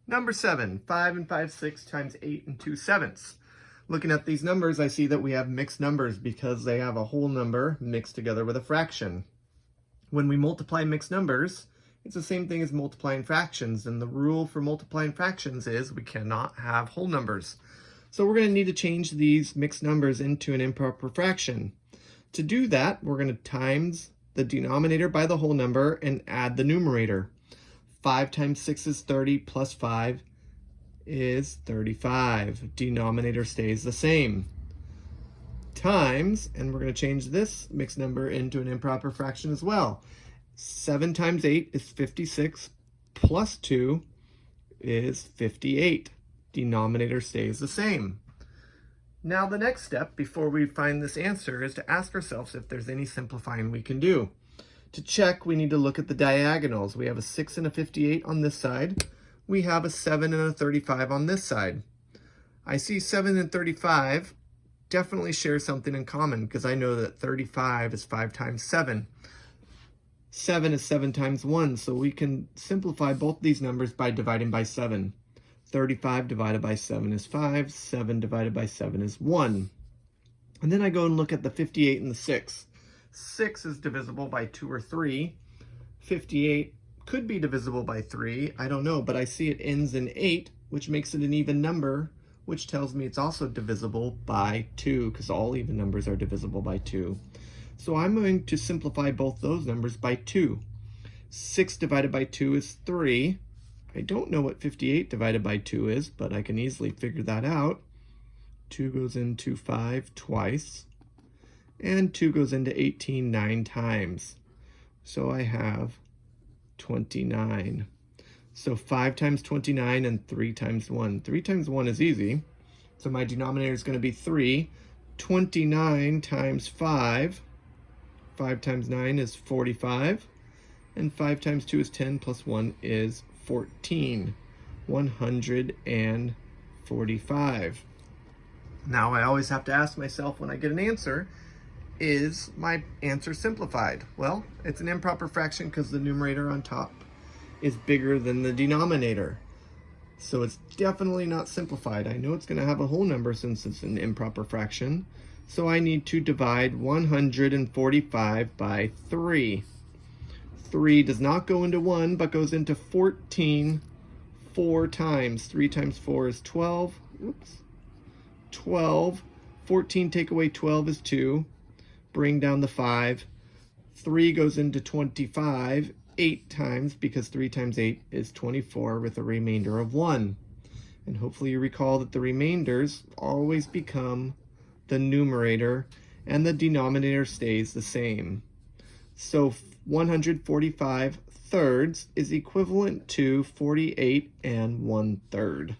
Number 7, 5 and 5/6 times 8 and 2/7. Looking at these numbers, I see that we have mixed numbers because they have a whole number mixed together with a fraction. When we multiply mixed numbers, it's the same thing as multiplying fractions, and the rule for multiplying fractions is we cannot have whole numbers. So we're going to need to change these mixed numbers into an improper fraction. To do that, we're going to times the denominator by the whole number and add the numerator. 5 times 6 is 30, plus 5 is 35. Denominator stays the same. Times, and we're going to change this mixed number into an improper fraction as well. 7 times 8 is 56, plus 2 is 58. Denominator stays the same. Now the next step before we find this answer is to ask ourselves if there's any simplifying we can do. To check, we need to look at the diagonals. We have a 6 and a 58 on this side. We have a 7 and a 35 on this side. I see 7 and 35 definitely share something in common because I know that 35 is 5 times 7. 7 is 7 times 1, so we can simplify both these numbers by dividing by 7. 35 divided by 7 is 5. 7 divided by 7 is 1. And then I go and look at the 58 and the 6. 6 is divisible by 2 or 3. 58 could be divisible by 3. I don't know, but I see it ends in 8, which makes it an even number, which tells me it's also divisible by 2, because all even numbers are divisible by 2. So I'm going to simplify both those numbers by 2. 6 divided by 2 is 3. I don't know what 58 divided by 2 is, but I can easily figure that out. 2 goes into 5 twice, and 2 goes into 18 9 times. So I have 29. So 5 times 29 and 3 times 1. 3 times 1 is easy. So my denominator is going to be 3. 29 times 5. 5 times 9 is 45. And 5 times 2 is 10, plus 1 is 14. 145. Now I always have to ask myself when I get an answer, is my answer simplified? Well, it's an improper fraction because the numerator on top is bigger than the denominator. So it's definitely not simplified. I know it's going to have a whole number since it's an improper fraction. So I need to divide 145 by 3. 3 does not go into 1, but goes into 14 4 times. 3 times 4 is 12. Oops. 12. 14 take away 12 is 2. Bring down the 5. 3 goes into 25 8 times, because 3 times 8 is 24 with a remainder of 1. And hopefully you recall that the remainders always become the numerator and the denominator stays the same. So 145 thirds is equivalent to 48 1/3.